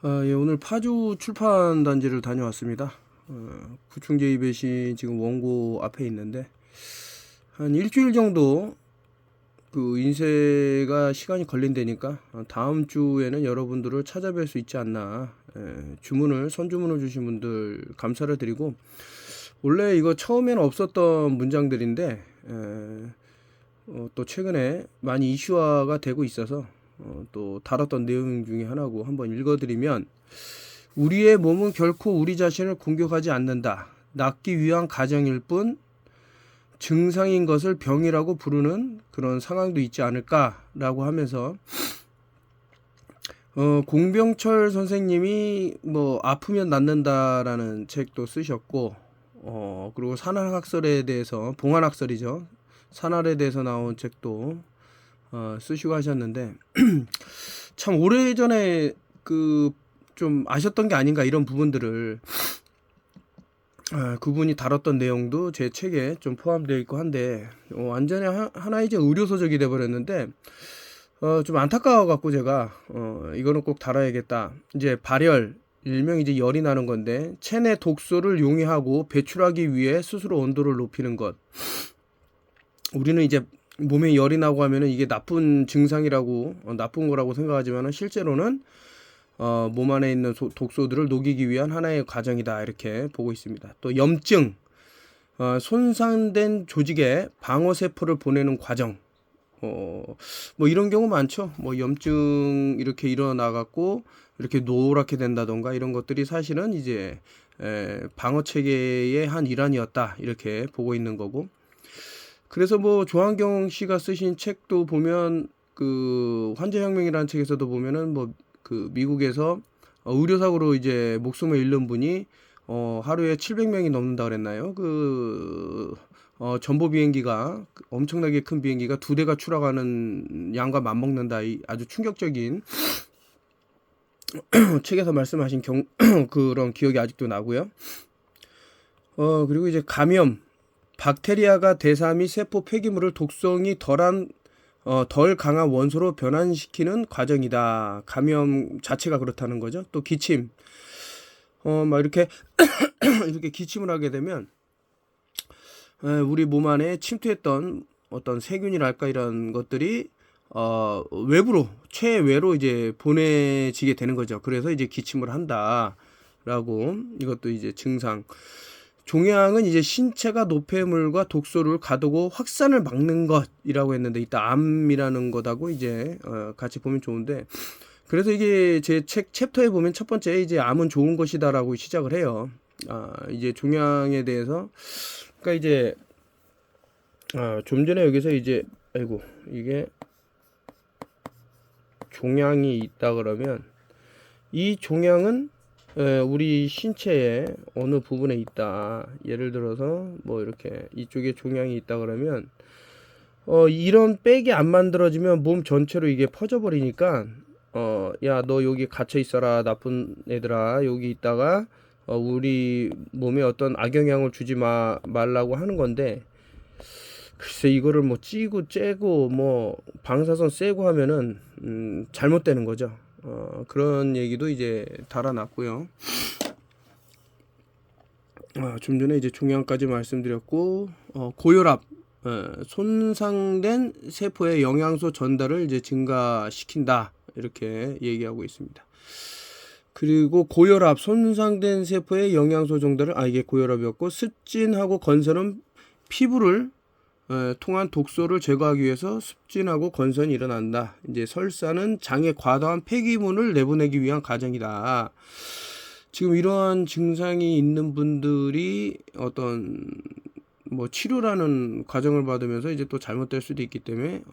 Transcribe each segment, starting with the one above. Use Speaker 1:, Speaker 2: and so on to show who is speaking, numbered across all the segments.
Speaker 1: 예, 오늘 파주 출판단지를 다녀왔습니다. 구충제이 배신 지금 원고 앞에 있는데 한 일주일 정도 그 인쇄가 시간이 걸린다니까 다음 주에는 여러분들을 찾아뵐 수 있지 않나. 선주문을 주신 분들 감사를 드리고, 원래 이거 처음에는 없었던 문장들인데 또 최근에 많이 이슈화가 되고 있어서 또 다뤘던 내용 중에 하나고 한번 읽어드리면, 우리의 몸은 결코 우리 자신을 공격하지 않는다. 낫기 위한 가정일 뿐 증상인 것을 병이라고 부르는 그런 상황도 있지 않을까라고 하면서, 공병철 선생님이 뭐 아프면 낫는다라는 책도 쓰셨고, 그리고 산활학설에 대해서, 봉안학설이죠, 산활에 대해서 나온 책도 쓰시고 하셨는데 참 오래전에 그 좀 아셨던 게 아닌가, 이런 부분들을 그분이 다뤘던 내용도 제 책에 좀 포함되어 있고 한데, 완전히 하나 이제 의료서적이 돼버렸는데 좀 안타까워 갖고 제가 이거는 꼭 다뤄야겠다. 이제 발열, 일명 이제 열이 나는 건데, 체내 독소를 용해하고 배출하기 위해 스스로 온도를 높이는 것. 우리는 이제 몸에 열이 나고 하면은 이게 나쁜 증상이라고, 나쁜 거라고 생각하지만은 실제로는 몸 안에 있는 독소들을 녹이기 위한 하나의 과정이다, 이렇게 보고 있습니다. 또 염증, 손상된 조직에 방어세포를 보내는 과정, 뭐 이런 경우 많죠. 뭐 염증 이렇게 일어나갖고 이렇게 노랗게 된다던가, 이런 것들이 사실은 이제 방어 체계의 한 일환이었다, 이렇게 보고 있는 거고. 그래서 뭐 조한경 씨가 쓰신 책도 보면, 그 환자혁명이라는 책에서도 보면은 뭐 그 미국에서 의료사고로 이제 목숨을 잃는 분이 하루에 700명이 넘는다 그랬나요? 전보 비행기가, 엄청나게 큰 비행기가 2대가 추락하는 양과 맞먹는다, 이 아주 충격적인 책에서 말씀하신 그런 기억이 아직도 나고요. 그리고 이제 감염, 박테리아가 대사 및 세포 폐기물을 독성이 덜 강한 원소로 변환시키는 과정이다. 감염 자체가 그렇다는 거죠. 또 기침, 막 이렇게 이렇게 기침을 하게 되면 우리 몸 안에 침투했던 어떤 세균이랄까, 이런 것들이 외부로, 체외로 이제 보내지게 되는 거죠. 그래서 이제 기침을 한다라고. 이것도 이제 증상. 종양은 이제 신체가 노폐물과 독소를 가두고 확산을 막는 것이라고 했는데, 이따 암이라는 것하고 이제 같이 보면 좋은데, 그래서 이게 제 책 챕터에 보면 첫 번째 이제 암은 좋은 것이다라고 시작을 해요. 이제 종양에 대해서. 그러니까 이제 좀 전에 여기서 이제, 아이고, 이게 종양이 있다 그러면, 이 종양은 우리 신체의 어느 부분에 있다. 예를 들어서 뭐 이렇게 이쪽에 종양이 있다 그러면, 이런 백이 안 만들어지면 몸 전체로 이게 퍼져버리니까, 야, 너 여기 갇혀 있어라, 나쁜 애들아, 여기 있다가 우리 몸에 어떤 악영향을 주지 말라고 하는 건데, 글쎄 이거를 뭐 찌고 째고 뭐 방사선 쐬고 하면은 잘못되는 거죠. 그런 얘기도 이제 달아놨고요. 좀 전에 이제 종양까지 말씀드렸고, 고혈압, 손상된 세포의 영양소 전달을 이제 증가시킨다, 이렇게 얘기하고 있습니다. 그리고 고혈압, 손상된 세포의 영양소 전달을, 이게 고혈압이었고, 습진하고 건선은 피부를 통한 독소를 제거하기 위해서 습진하고 건선이 일어난다. 이제 설사는 장에 과다한 폐기물을 내보내기 위한 과정이다. 지금 이러한 증상이 있는 분들이 어떤 뭐 치료라는 과정을 받으면서 이제 또 잘못될 수도 있기 때문에,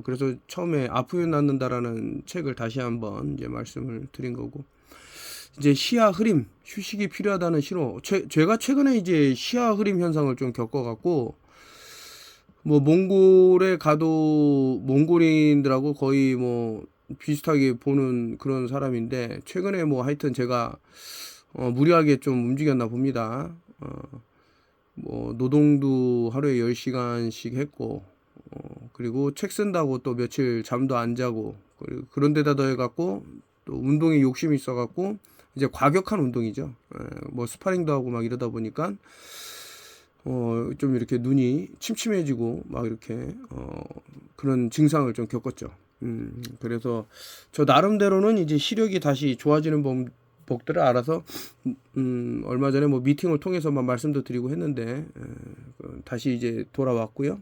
Speaker 1: 그래서 처음에 아프면 낫는다라는 책을 다시 한번 이제 말씀을 드린 거고, 이제 시야 흐림, 휴식이 필요하다는 신호. 제가 최근에 이제 시야 흐림 현상을 좀 겪어갖고, 뭐 몽골에 가도 몽골인들하고 거의 뭐 비슷하게 보는 그런 사람인데, 최근에 뭐 하여튼 제가 무리하게 좀 움직였나 봅니다. 뭐 노동도 하루에 10시간씩 했고, 그리고 책 쓴다고 또 며칠 잠도 안 자고, 그런 데다 더해 갖고 또 운동에 욕심이 있어갖고 이제 과격한 운동이죠. 뭐 스파링도 하고 막 이러다 보니까 좀 이렇게 눈이 침침해지고 막 이렇게 그런 증상을 좀 겪었죠. 그래서 저 나름대로는 이제 시력이 다시 좋아지는 방법들을 알아서 얼마 전에 뭐 미팅을 통해서만 말씀도 드리고 했는데 다시 이제 돌아왔고요.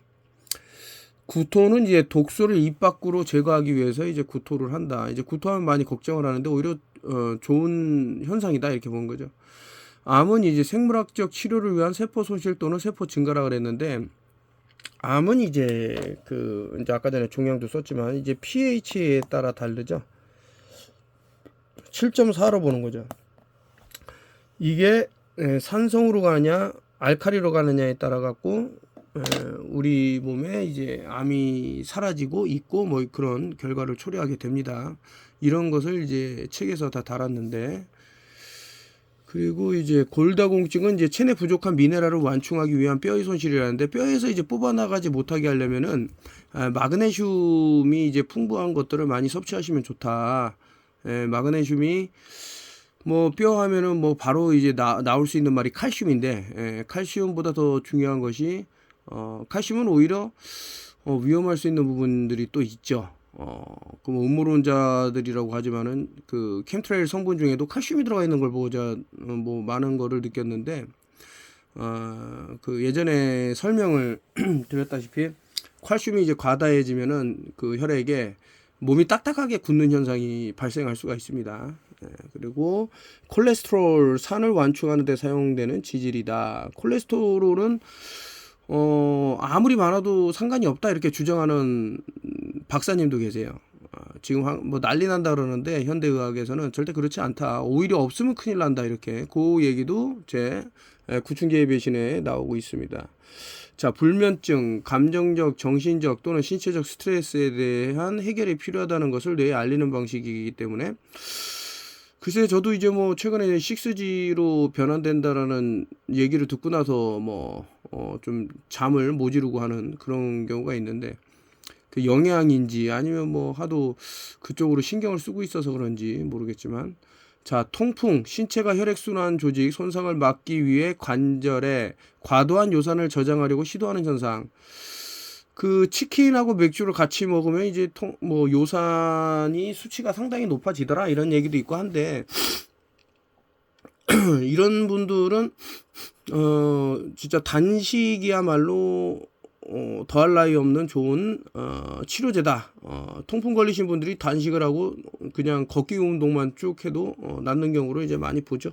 Speaker 1: 구토는 이제 독소를 입 밖으로 제거하기 위해서 이제 구토를 한다. 이제 구토하면 많이 걱정을 하는데 오히려 좋은 현상이다 이렇게 보는 거죠. 암은 이제 생물학적 치료를 위한 세포 손실 또는 세포 증가라 그랬는데 암은 이제 이제 아까 전에 종양도 썼지만 이제 pH에 따라 다르죠. 7.4로 보는 거죠. 이게 산성으로 가느냐 알칼리로 가느냐에 따라 갖고 우리 몸에 이제 암이 사라지고 있고 뭐 그런 결과를 초래하게 됩니다. 이런 것을 이제 책에서 다 달았는데, 그리고 이제 골다공증은 이제 체내 부족한 미네랄을 완충하기 위한 뼈의 손실이라는데, 뼈에서 이제 뽑아나가지 못하게 하려면은 마그네슘이 이제 풍부한 것들을 많이 섭취하시면 좋다. 마그네슘이 뭐 뼈 하면은 뭐 바로 이제 나올 수 있는 말이 칼슘인데, 칼슘보다 더 중요한 것이 칼슘은 오히려 위험할 수 있는 부분들이 또 있죠. 뭐 음모론자들이라고 하지만은 그 캠트레일 성분 중에도 칼슘이 들어가 있는 걸 보고 제가 뭐 많은 거를 느꼈는데, 그 예전에 설명을 드렸다시피 칼슘이 이제 과다해지면은 그 혈액에 몸이 딱딱하게 굳는 현상이 발생할 수가 있습니다. 그리고 콜레스테롤 산을 완충하는 데 사용되는 지질이다. 콜레스테롤은 아무리 많아도 상관이 없다 이렇게 주장하는 박사님도 계세요. 지금 뭐 난리 난다 그러는데 현대의학에서는 절대 그렇지 않다. 오히려 없으면 큰일 난다 이렇게 그 얘기도 제 구충제의 배신에 나오고 있습니다. 자, 불면증, 감정적, 정신적 또는 신체적 스트레스에 대한 해결이 필요하다는 것을 뇌에 알리는 방식이기 때문에, 글쎄 저도 이제 뭐 최근에 6G로 변환된다라는 얘기를 듣고 나서 뭐 좀 잠을 못 이루고 하는 그런 경우가 있는데, 그 영양인지 아니면 뭐 하도 그쪽으로 신경을 쓰고 있어서 그런지 모르겠지만, 자, 통풍, 신체가 혈액순환 조직 손상을 막기 위해 관절에 과도한 요산을 저장하려고 시도하는 현상. 그 치킨하고 맥주를 같이 먹으면 이제 뭐 요산이 수치가 상당히 높아지더라 이런 얘기도 있고 한데, 이런 분들은 진짜 단식이야말로 더할 나위 없는 좋은 치료제다. 통풍 걸리신 분들이 단식을 하고 그냥 걷기 운동만 쭉 해도 낫는 경우로 이제 많이 보죠.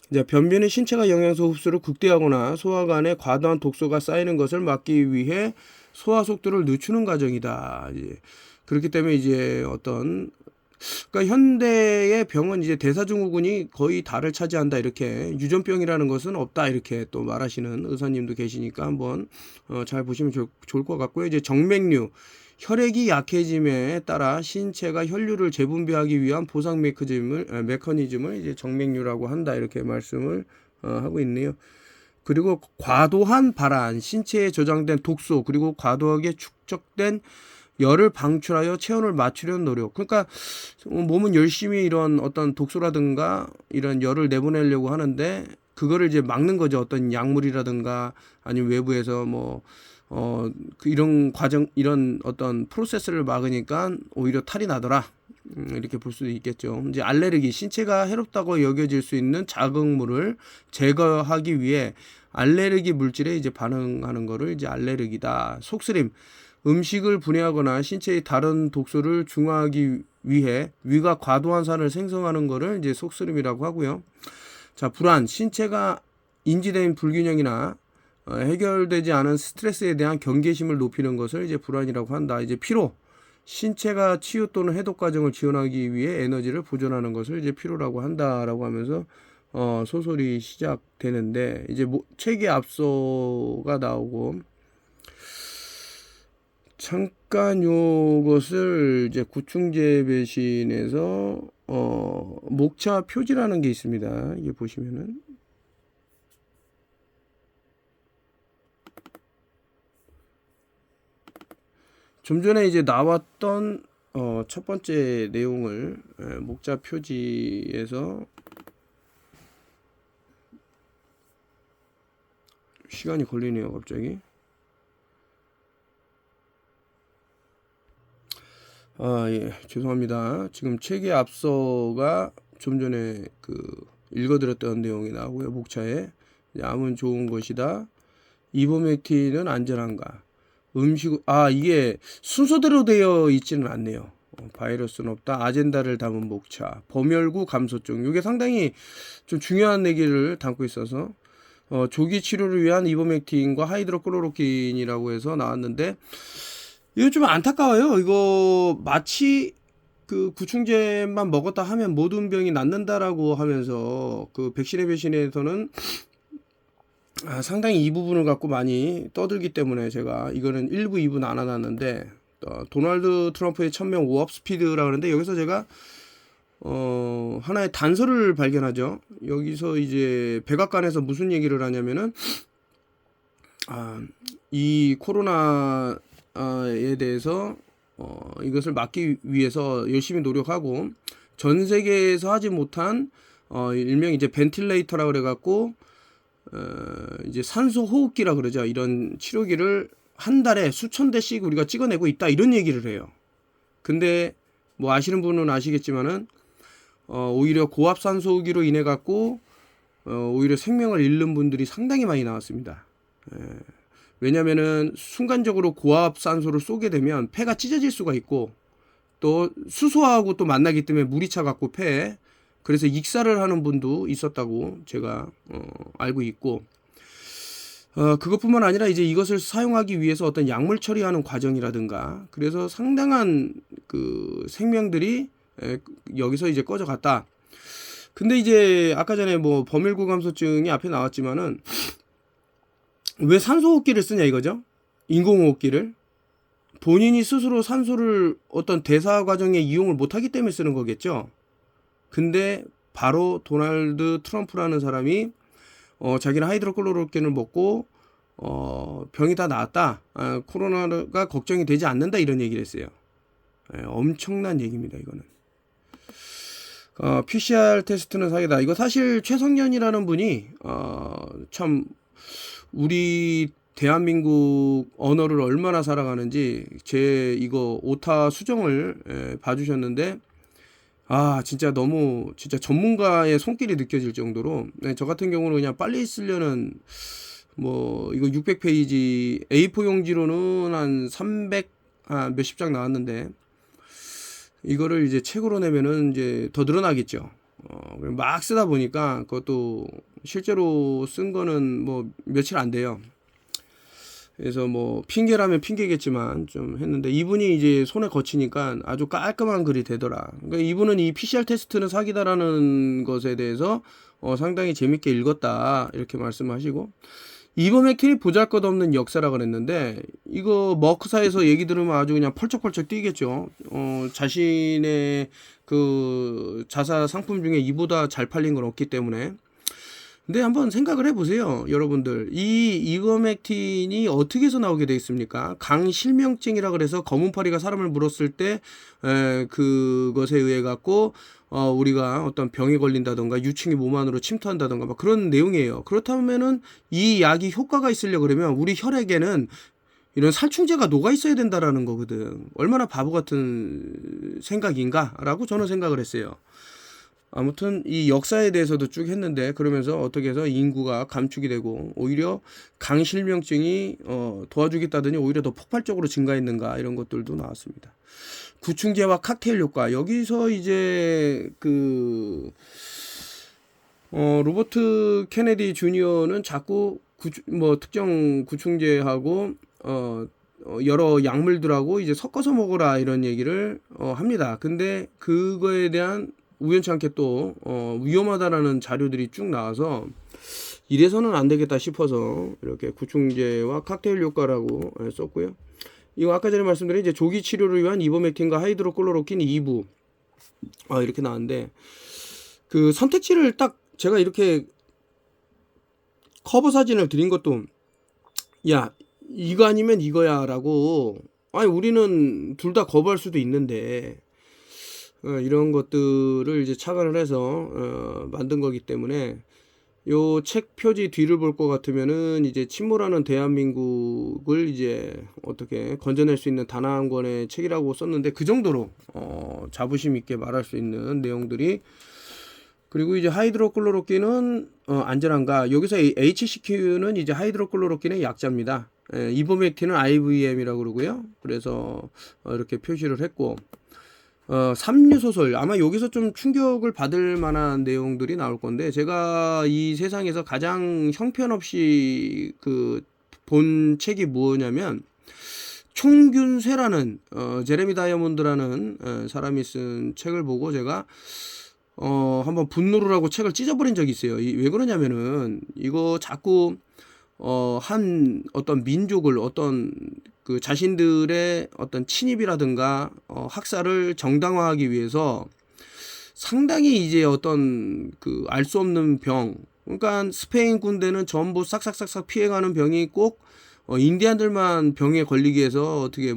Speaker 1: 이제 변비는 신체가 영양소 흡수를 극대화하거나 소화관에 과도한 독소가 쌓이는 것을 막기 위해 소화 속도를 늦추는 과정이다. 이제 그렇기 때문에 이제 그러니까 현대의 병은 이제 대사증후군이 거의 다를 차지한다 이렇게, 유전병이라는 것은 없다 이렇게 또 말하시는 의사님도 계시니까 한번 잘 보시면 좋을 것 같고요. 이제 정맥류, 혈액이 약해짐에 따라 신체가 혈류를 재분비하기 위한 보상 메커니즘을 이제 정맥류라고 한다 이렇게 말씀을 하고 있네요. 그리고 과도한 발한, 신체에 저장된 독소, 그리고 과도하게 축적된 열을 방출하여 체온을 맞추려는 노력. 그러니까 몸은 열심히 이런 어떤 독소라든가 이런 열을 내보내려고 하는데 그거를 이제 막는 거죠. 어떤 약물이라든가 아니면 외부에서 이런 과정, 이런 어떤 프로세스를 막으니까 오히려 탈이 나더라. 이렇게 볼 수도 있겠죠. 이제 알레르기, 신체가 해롭다고 여겨질 수 있는 자극물을 제거하기 위해 알레르기 물질에 이제 반응하는 거를 이제 알레르기다. 속쓰림, 음식을 분해하거나 신체의 다른 독소를 중화하기 위해 위가 과도한 산을 생성하는 것을 이제 속쓰림이라고 하고요. 자, 불안, 신체가 인지된 불균형이나 해결되지 않은 스트레스에 대한 경계심을 높이는 것을 이제 불안이라고 한다. 이제 피로, 신체가 치유 또는 해독 과정을 지원하기 위해 에너지를 보존하는 것을 이제 피로라고 한다라고 하면서 소설이 시작되는데, 이제 책의 앞서가 나오고, 잠깐 요것을 이제 구충제 배신에서 목차 표지라는 게 있습니다. 이게 보시면은 좀 전에 이제 나왔던 첫 번째 내용을 목자 표지에서 시간이 걸리네요, 갑자기. 예, 죄송합니다. 지금 책의 앞서가 좀 전에 읽어드렸던 내용이 나오고요. 목차에 암은 좋은 것이다. 이버맥틴은 안전한가? 이게 순서대로 되어 있지는 않네요. 바이러스는 없다. 아젠다를 담은 목차. 범혈구 감소증. 이게 상당히 좀 중요한 얘기를 담고 있어서 조기 치료를 위한 이버맥틴과 하이드로클로로킨이라고 해서 나왔는데 이거 좀 안타까워요. 이거 마치 구충제만 먹었다 하면 모든 병이 낫는다라고 하면서 백신의 배신에서는 상당히 이 부분을 갖고 많이 떠들기 때문에 제가 이거는 1부, 2부 나눠놨는데 도널드 트럼프의 1000명 오업 스피드라고 하는데 여기서 제가 하나의 단서를 발견하죠. 여기서 이제 백악관에서 무슨 얘기를 하냐면은 이 코로나에 대해서 이것을 막기 위해서 열심히 노력하고 전 세계에서 하지 못한 일명 이제 벤틸레이터라고 그래갖고 이제 산소 호흡기라 그러죠. 이런 치료기를 한 달에 수천 대씩 우리가 찍어내고 있다 이런 얘기를 해요. 근데 뭐 아시는 분은 아시겠지만은 오히려 고압 산소호흡기로 인해 갖고 오히려 생명을 잃는 분들이 상당히 많이 나왔습니다. 왜냐면은 순간적으로 고압 산소를 쏘게 되면 폐가 찢어질 수가 있고 또 수소하고 또 만나기 때문에 물이 차 갖고 폐에 그래서 익사를 하는 분도 있었다고 제가 알고 있고 그것뿐만 아니라 이제 이것을 사용하기 위해서 어떤 약물 처리하는 과정이라든가 그래서 상당한 생명들이 여기서 이제 꺼져갔다. 근데 이제 아까 전에 뭐 범혈구 감소증이 앞에 나왔지만은 왜 산소호흡기를 쓰냐 이거죠? 인공호흡기를 본인이 스스로 산소를 어떤 대사 과정에 이용을 못하기 때문에 쓰는 거겠죠. 근데 바로 도널드 트럼프라는 사람이 자기는 하이드로클로로킨을 먹고 병이 다 나았다. 코로나가 걱정이 되지 않는다 이런 얘기를 했어요. 엄청난 얘기입니다. 이거는. PCR 테스트는 사기다. 이거 사실 최성년이라는 분이 참 우리 대한민국 언어를 얼마나 살아가는지 제 이거 오타 수정을 봐주셨는데 진짜 너무 진짜 전문가의 손길이 느껴질 정도로 저 같은 경우는 그냥 빨리 쓰려는 뭐 이거 600페이지 A4 용지로는 한 300 몇십 장 나왔는데 이거를 이제 책으로 내면은 이제 더 늘어나겠죠. 막 쓰다 보니까 그것도 실제로 쓴 거는 뭐 며칠 안 돼요. 그래서 뭐 핑계라면 핑계겠지만 좀 했는데 이분이 이제 손에 거치니까 아주 깔끔한 글이 되더라. 그러니까 이분은 이 PCR 테스트는 사기다라는 것에 대해서 상당히 재밌게 읽었다 이렇게 말씀하시고 이버맥틴이 보잘것없는 역사라 그랬는데 이거 머크사에서 얘기 들으면 아주 그냥 펄쩍펄쩍 뛰겠죠. 자신의 자사 상품 중에 이보다 잘 팔린 건 없기 때문에. 근데 한번 생각을 해보세요. 여러분들 이 이버맥틴이 어떻게 해서 나오게 돼 있습니까? 강실명증이라 그래서 검은파리가 사람을 물었을 때 그것에 의해 갖고 우리가 어떤 병에 걸린다던가 유충이 몸 안으로 침투한다던가 막 그런 내용이에요. 그렇다면은 이 약이 효과가 있으려 그러면 우리 혈액에는 이런 살충제가 녹아 있어야 된다라는 거거든. 얼마나 바보 같은 생각인가라고 저는 생각을 했어요. 아무튼 이 역사에 대해서도 쭉 했는데 그러면서 어떻게 해서 인구가 감축이 되고 오히려 강실명증이 도와주겠다더니 오히려 더 폭발적으로 증가했는가 이런 것들도 나왔습니다. 구충제와 칵테일 효과 여기서 이제 로버트 케네디 주니어는 자꾸 특정 구충제하고 여러 약물들하고 이제 섞어서 먹어라 이런 얘기를 합니다. 근데 그거에 대한 우연치 않게 또 위험하다라는 자료들이 쭉 나와서 이래서는 안 되겠다 싶어서 이렇게 구충제와 칵테일 효과라고 썼고요. 이거 아까 전에 말씀드린 이제 조기 치료를 위한 이버맥틴과 하이드로클로로킨 2부 이렇게 나왔는데 선택지를 딱 제가 이렇게 커버 사진을 드린 것도 야 이거 아니면 이거야 라고 아니 우리는 둘 다 거부할 수도 있는데 이런 것들을 이제 착안을 해서 만든 거기 때문에 요 책 표지 뒤를 볼 것 같으면은 이제 침몰하는 대한민국을 이제 어떻게 건져낼 수 있는 단 한 권의 책이라고 썼는데 그 정도로 자부심 있게 말할 수 있는 내용들이. 그리고 이제 하이드로클로로킨은 안전한가, 여기서 HCQ는 이제 하이드로클로로킨의 약자입니다. 이버맥틴은 IVM이라고 그러고요. 그래서 이렇게 표시를 했고, 삼류 소설, 아마 여기서 좀 충격을 받을 만한 내용들이 나올 건데, 제가 이 세상에서 가장 형편없이 본 책이 뭐냐면 총균세라는 제레미 다이아몬드라는 사람이 쓴 책을 보고 제가 한번 분노를 하고 책을 찢어버린 적이 있어요. 왜 그러냐면은 이거 자꾸 한 어떤 민족을 어떤 그 자신들의 어떤 침입이라든가 학살을 정당화하기 위해서 상당히 이제 어떤 그 알 수 없는 병, 그러니까 스페인 군대는 전부 싹싹싹싹 피해가는 병이 꼭 인디안들만 병에 걸리게 해서 어떻게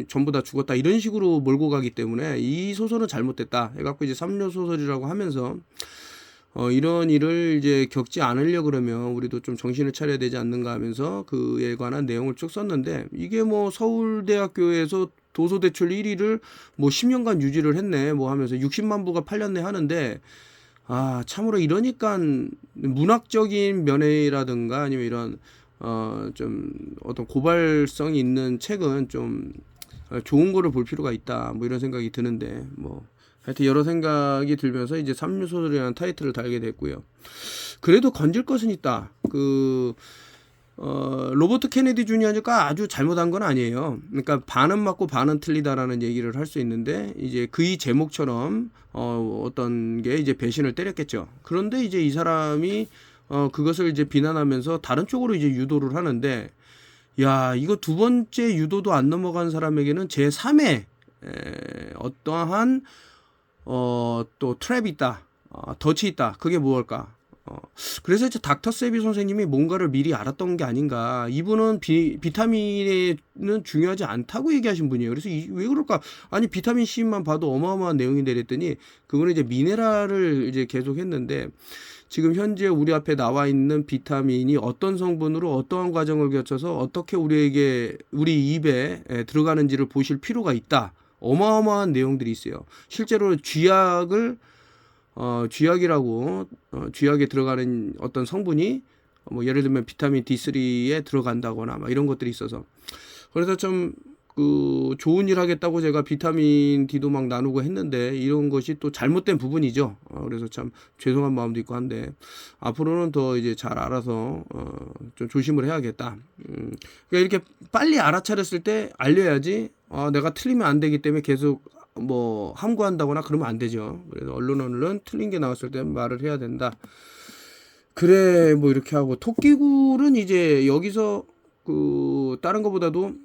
Speaker 1: 전부 다 죽었다 이런 식으로 몰고 가기 때문에 이 소설은 잘못됐다 해갖고 이제 삼류 소설이라고 하면서 이런 일을 이제 겪지 않으려 그러면 우리도 좀 정신을 차려야 되지 않는가 하면서 그에 관한 내용을 쭉 썼는데, 이게 뭐 서울대학교에서 도서대출 1위를 뭐 10년간 유지를 했네 뭐 하면서 60만 부가 팔렸네 하는데, 참으로 이러니까 문학적인 면이라든가 아니면 이런 좀 어떤 고발성이 있는 책은 좀 좋은 거를 볼 필요가 있다 뭐 이런 생각이 드는데, 뭐 하여튼 여러 생각이 들면서 이제 삼류소설이라는 타이틀을 달게 됐고요. 그래도 건질 것은 있다. 로버트 케네디 주니어가 아주 잘못한 건 아니에요. 그러니까 반은 맞고 반은 틀리다라는 얘기를 할 수 있는데, 이제 그의 제목처럼 어떤 게 이제 배신을 때렸겠죠. 그런데 이제 이 사람이 그것을 이제 비난하면서 다른 쪽으로 이제 유도를 하는데, 야, 이거 두 번째 유도도 안 넘어간 사람에게는 제3의 어떠한 또 트랩이 있다, 덫이 있다. 그게 무엇일까? 그래서 이제 닥터 세비 선생님이 뭔가를 미리 알았던 게 아닌가. 이분은 비타민은 중요하지 않다고 얘기하신 분이에요. 그래서 왜 그럴까? 아니 비타민 C만 봐도 어마어마한 내용인데 그랬더니 그분은 이제 미네랄을 이제 계속 했는데, 지금 현재 우리 앞에 나와 있는 비타민이 어떤 성분으로 어떠한 과정을 거쳐서 어떻게 우리 입에 들어가는지를 보실 필요가 있다. 어마어마한 내용들이 있어요. 실제로 쥐약이라고 쥐약에 들어가는 어떤 성분이 뭐 예를 들면 비타민 D3에 들어간다거나 막 이런 것들이 있어서, 그래서 좀 좋은 일 하겠다고 제가 비타민 D도 막 나누고 했는데 이런 것이 또 잘못된 부분이죠. 그래서 참 죄송한 마음도 있고 한데, 앞으로는 더 이제 잘 알아서 좀 조심을 해야겠다. 그러니까 이렇게 빨리 알아차렸을 때 알려야지. 내가 틀리면 안 되기 때문에 계속 뭐 함구한다거나 그러면 안 되죠. 그래서 언론은 틀린 게 나왔을 때 말을 해야 된다. 그래 뭐 이렇게 하고, 토끼굴은 이제 여기서 다른 것보다도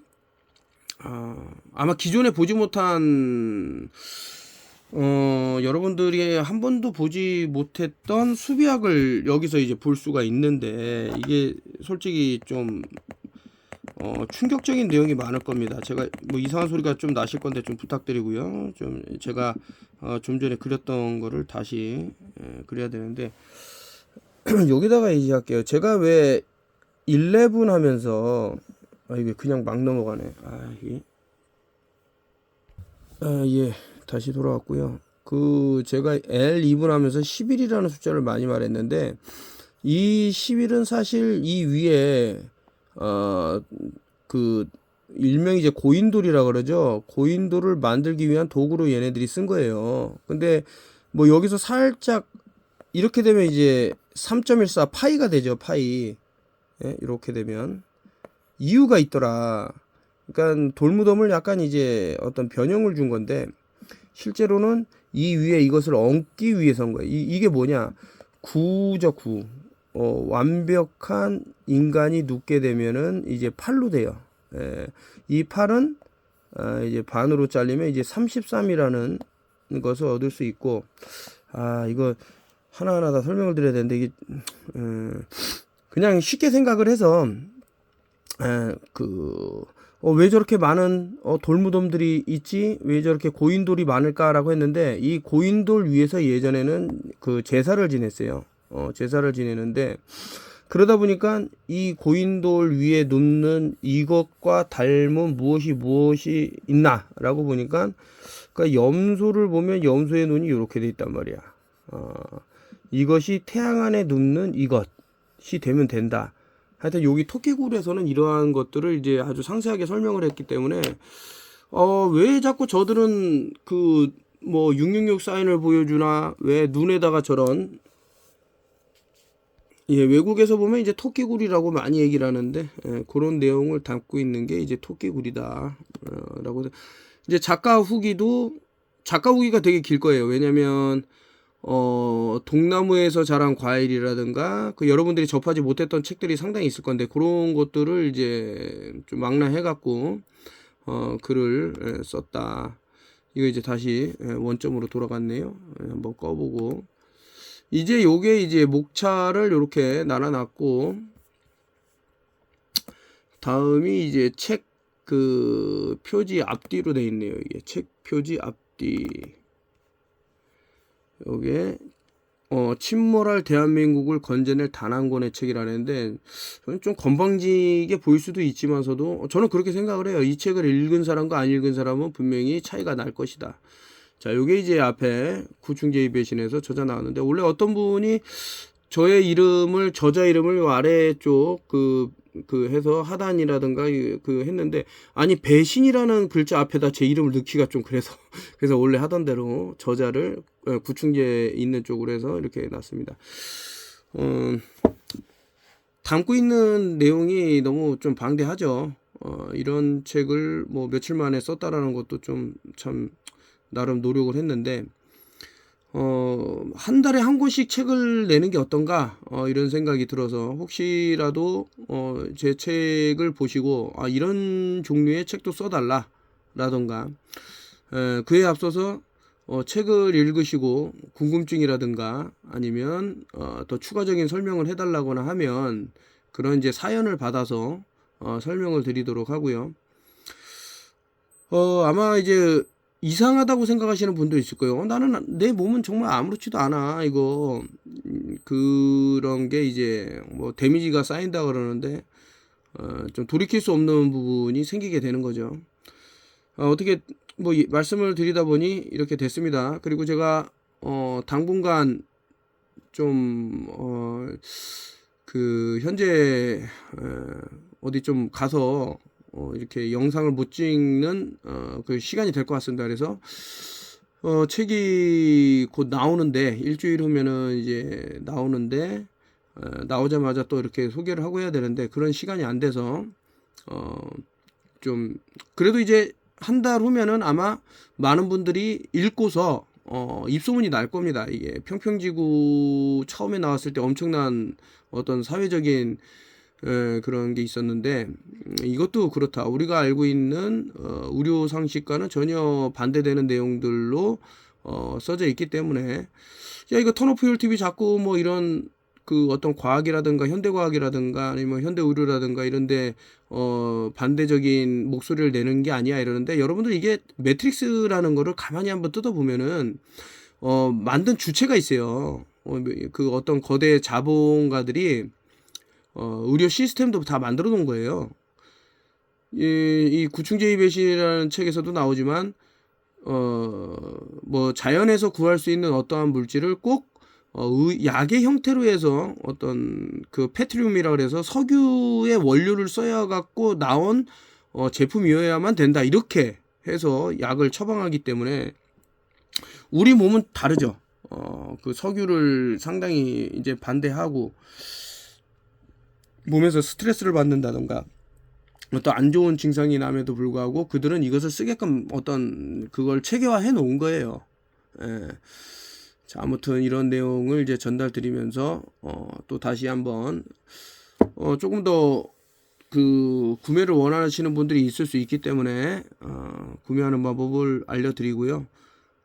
Speaker 1: 아마 기존에 보지 못한 여러분들이 한 번도 보지 못했던 수비학을 여기서 이제 볼 수가 있는데, 이게 솔직히 좀 충격적인 내용이 많을 겁니다. 제가 뭐 이상한 소리가 좀 나실 건데 좀 부탁드리고요. 좀 제가 좀 전에 그렸던 거를 다시 그려야 되는데 여기다가 얘기할게요. 제가 왜 11 하면서 이게 그냥 막 넘어가네. 예, 다시 돌아왔고요. 제가 L2분 하면서 11이라는 숫자를 많이 말했는데, 이 11은 사실 이 위에 일명 이제 고인돌이라 그러죠. 고인돌을 만들기 위한 도구로 얘네들이 쓴 거예요. 근데 뭐 여기서 살짝 이렇게 되면 이제 3.14 파이가 되죠. 파이. 예, 이렇게 되면 이유가 있더라. 그러니까 돌무덤을 약간 이제 어떤 변형을 준 건데, 실제로는 이 위에 이것을 얹기 위해서인 거예요. 이게 뭐냐? 구죠, 구. 완벽한 인간이 눕게 되면은 이제 팔로 돼요. 이 팔은 이제 반으로 잘리면 이제 33이라는 것을 얻을 수 있고, 이거 하나하나 다 설명을 드려야 되는데, 이게 그냥 쉽게 생각을 해서 왜 저렇게 많은 돌무덤들이 있지? 왜 저렇게 고인돌이 많을까라고 했는데, 이 고인돌 위에서 예전에는 그 제사를 지냈어요. 제사를 지내는데, 그러다 보니까 이 고인돌 위에 눕는 이것과 닮은 무엇이 있나라고 보니까, 그러니까 염소를 보면 염소의 눈이 이렇게 돼 있단 말이야. 이것이 태양 안에 눕는 이것이 되면 된다. 하여튼 여기 토끼굴에서는 이러한 것들을 이제 아주 상세하게 설명을 했기 때문에 왜 자꾸 저들은 그 뭐 666 사인을 보여주나, 왜 눈에다가 저런, 예, 외국에서 보면 이제 토끼굴이라고 많이 얘기를 하는데, 예, 그런 내용을 담고 있는 게 이제 토끼굴이다 라고. 이제 작가 후기가 되게 길 거예요. 왜냐면 동나무에서 자란 과일이라든가 그 여러분들이 접하지 못했던 책들이 상당히 있을 건데, 그런 것들을 이제 좀 망라해 갖고 글을 썼다. 이거 이제 다시 원점으로 돌아갔네요. 한번 꺼보고, 이제 요게 이제 목차를 이렇게 나눠놨고, 다음이 이제 책 그 표지 앞뒤로 돼 있네요. 이게 책 표지 앞뒤. 요게 침몰할 대한민국을 건져낼 단 한 권의 책이라는데, 저는 좀 건방지게 보일 수도 있지만서도 저는 그렇게 생각을 해요. 이 책을 읽은 사람과 안 읽은 사람은 분명히 차이가 날 것이다. 자, 요게 이제 앞에 구충제의 배신에서 저자 나왔는데, 원래 어떤 분이 저의 이름을, 저자 이름을 아래쪽 그 해서 하단이라든가 그 했는데, 아니 배신이라는 글자 앞에다 제 이름을 넣기가 좀 그래서 그래서 원래 하던 대로 저자를 구충제 있는 쪽으로 해서 이렇게 놨습니다. 담고 있는 내용이 너무 좀 방대하죠. 이런 책을 뭐 며칠 만에 썼다라는 것도 좀 참 나름 노력을 했는데, 한 달에 한 권씩 책을 내는 게 어떤가, 이런 생각이 들어서, 혹시라도, 제 책을 보시고, 이런 종류의 책도 써달라, 라던가, 그에 앞서서, 책을 읽으시고, 궁금증이라든가, 아니면, 더 추가적인 설명을 해달라거나 하면, 그런 이제 사연을 받아서, 설명을 드리도록 하고요. 아마 이제, 이상하다고 생각하시는 분도 있을 거예요. 나는 내 몸은 정말 아무렇지도 않아. 이거 그런 게 이제 뭐 데미지가 쌓인다 그러는데, 좀 돌이킬 수 없는 부분이 생기게 되는 거죠. 어떻게 뭐 말씀을 드리다 보니 이렇게 됐습니다. 그리고 제가 당분간 좀 그 현재 어디 좀 가서 이렇게 영상을 못 찍는 그 시간이 될 것 같습니다. 그래서 책이 곧 나오는데, 일주일 후면은 이제 나오는데, 나오자마자 또 이렇게 소개를 하고 해야 되는데, 그런 시간이 안 돼서 좀 그래도 이제 한 달 후면은 아마 많은 분들이 읽고서 입소문이 날 겁니다. 이게 평평지구 처음에 나왔을 때 엄청난 어떤 사회적인 그런 게 있었는데, 이것도 그렇다. 우리가 알고 있는 의료 상식과는 전혀 반대되는 내용들로 써져 있기 때문에, 야, 이거 턴오프힐 TV 자꾸 뭐 이런 그 어떤 과학이라든가 현대과학이라든가 아니면 현대의료라든가 이런데 반대적인 목소리를 내는 게 아니야 이러는데, 여러분들 이게 매트릭스라는 거를 가만히 한번 뜯어보면은 만든 주체가 있어요. 그 어떤 거대 자본가들이 의료 시스템도 다 만들어 놓은 거예요. 이 구충제의 배신이라는 책에서도 나오지만, 뭐 자연에서 구할 수 있는 어떠한 물질을 꼭 약의 형태로 해서 어떤 그 페트륨이라 그래서 석유의 원료를 써야 갖고 나온 제품이어야만 된다, 이렇게 해서 약을 처방하기 때문에 우리 몸은 다르죠. 그 석유를 상당히 이제 반대하고, 몸에서 스트레스를 받는다던가 어떤 안 좋은 증상이 남에도 불구하고 그들은 이것을 쓰게끔 어떤 그걸 체계화해 놓은 거예요. 예. 자, 아무튼 이런 내용을 이제 전달드리면서 또 다시 한번 조금 더 그 구매를 원하시는 분들이 있을 수 있기 때문에 구매하는 방법을 알려드리고요.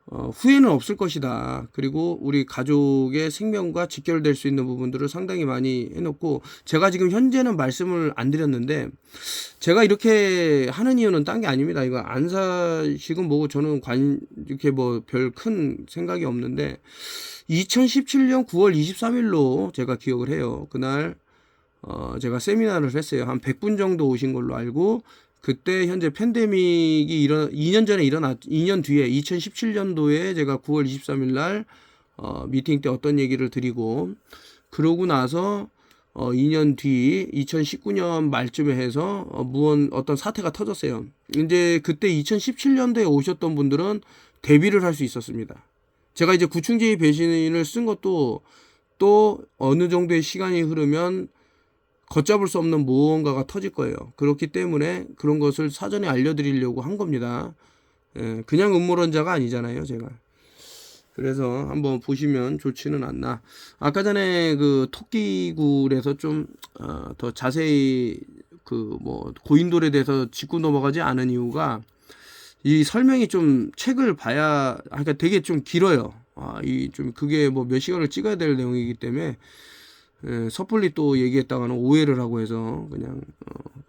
Speaker 1: 후회는 없을 것이다. 그리고 우리 가족의 생명과 직결될 수 있는 부분들을 상당히 많이 해놓고, 제가 지금 현재는 말씀을 안 드렸는데, 제가 이렇게 하는 이유는 딴 게 아닙니다. 이거 안 사시건 뭐고 저는 이렇게 뭐 별 큰 생각이 없는데, 2017년 9월 23일로 제가 기억을 해요. 그날 제가 세미나를 했어요. 한 100분 정도 오신 걸로 알고, 그때 현재 팬데믹이 2년 뒤에 2017년도에 제가 9월 23일 날 미팅 때 어떤 얘기를 드리고, 그러고 나서 2년 뒤 2019년 말쯤에 해서 어떤 사태가 터졌어요. 이제 그때 2017년도에 오셨던 분들은 대비를 할 수 있었습니다. 제가 이제 구충제의 배신을 쓴 것도 또 어느 정도의 시간이 흐르면 걷잡을 수 없는 무언가가 터질 거예요. 그렇기 때문에 그런 것을 사전에 알려드리려고 한 겁니다. 그냥 음모론자가 아니잖아요, 제가. 그래서 한번 보시면 좋지는 않나. 아까 전에 그 토끼굴에서 좀 더 자세히 그 뭐 고인돌에 대해서 짚고 넘어가지 않은 이유가, 이 설명이 좀 책을 봐야, 그러니까 되게 좀 길어요. 이 좀 그게 뭐 몇 시간을 찍어야 될 내용이기 때문에 섣불리 또 얘기했다가는 오해를 하고 해서 그냥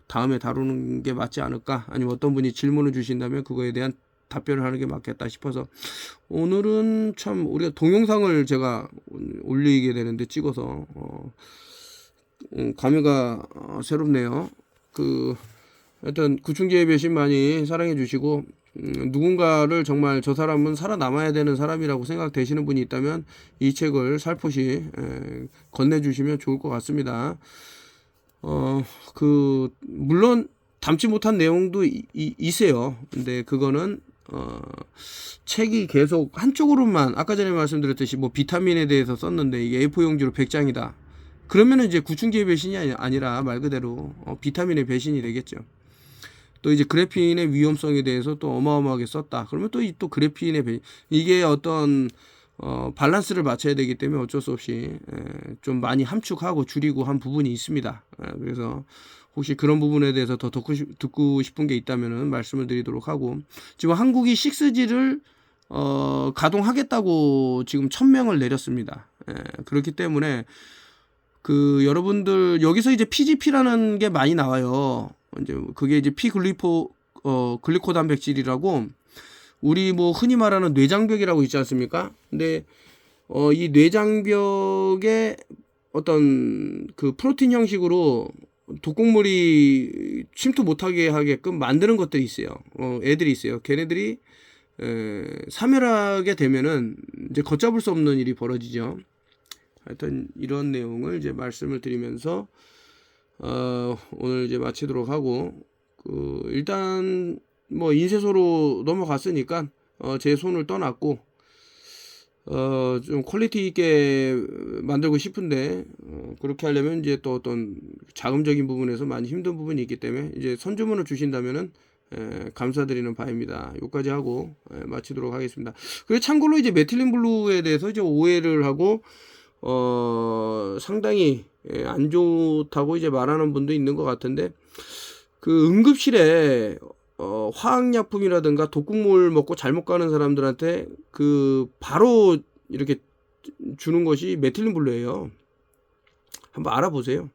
Speaker 1: 다음에 다루는 게 맞지 않을까, 아니면 어떤 분이 질문을 주신다면 그거에 대한 답변을 하는 게 맞겠다 싶어서, 오늘은 참 우리가 동영상을 제가 올리게 되는데 찍어서 감회가 새롭네요. 하여튼 구충제의 배신 많이 사랑해 주시고, 누군가를 정말 저 사람은 살아남아야 되는 사람이라고 생각되시는 분이 있다면 이 책을 살포시 건네주시면 좋을 것 같습니다. 물론 담지 못한 내용도 있어요. 근데 그거는 책이 계속 한쪽으로만, 아까 전에 말씀드렸듯이 뭐 비타민에 대해서 썼는데 이게 A4 용지로 100장이다. 그러면은 이제 구충제의 배신이 아니라 말 그대로 비타민의 배신이 되겠죠. 또 이제 그래핀의 위험성에 대해서 또 어마어마하게 썼다. 그러면 또 그래핀의 배신, 이게 어떤 밸런스를 맞춰야 되기 때문에 어쩔 수 없이 좀 많이 함축하고 줄이고 한 부분이 있습니다. 그래서 혹시 그런 부분에 대해서 더 듣고 싶은 게 있다면은 말씀을 드리도록 하고, 지금 한국이 6G를 가동하겠다고 지금 1000명을 내렸습니다. 그렇기 때문에 여러분들 여기서 이제 PGP라는 게 많이 나와요. 이제 그게 이제 글리코 단백질이라고, 우리 뭐 흔히 말하는 뇌장벽이라고 있지 않습니까? 근데 이 뇌장벽에 어떤 그 프로틴 형식으로 독극물이 침투 못하게 하게끔 만드는 것들이 있어요. 애들이 있어요. 걔네들이 사멸하게 되면은 이제 걷잡을 수 없는 일이 벌어지죠. 하여튼 이런 내용을 이제 말씀을 드리면서 오늘 이제 마치도록 하고, 일단 뭐 인쇄소로 넘어갔으니까 제 손을 떠났고, 좀 퀄리티 있게 만들고 싶은데 그렇게 하려면 이제 또 어떤 자금적인 부분에서 많이 힘든 부분이 있기 때문에 이제 선주문을 주신다면은 감사드리는 바입니다. 여기까지 하고 마치도록 하겠습니다. 그리고 참고로 이제 메틸린 블루에 대해서 이제 오해를 하고 상당히 안 좋다고 이제 말하는 분도 있는 것 같은데, 그 응급실에 화학약품이라든가 독극물 먹고 잘못 가는 사람들한테 바로 이렇게 주는 것이 메틸린 블루예요. 한번 알아보세요.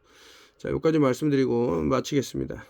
Speaker 1: 자, 여기까지 말씀드리고 마치겠습니다.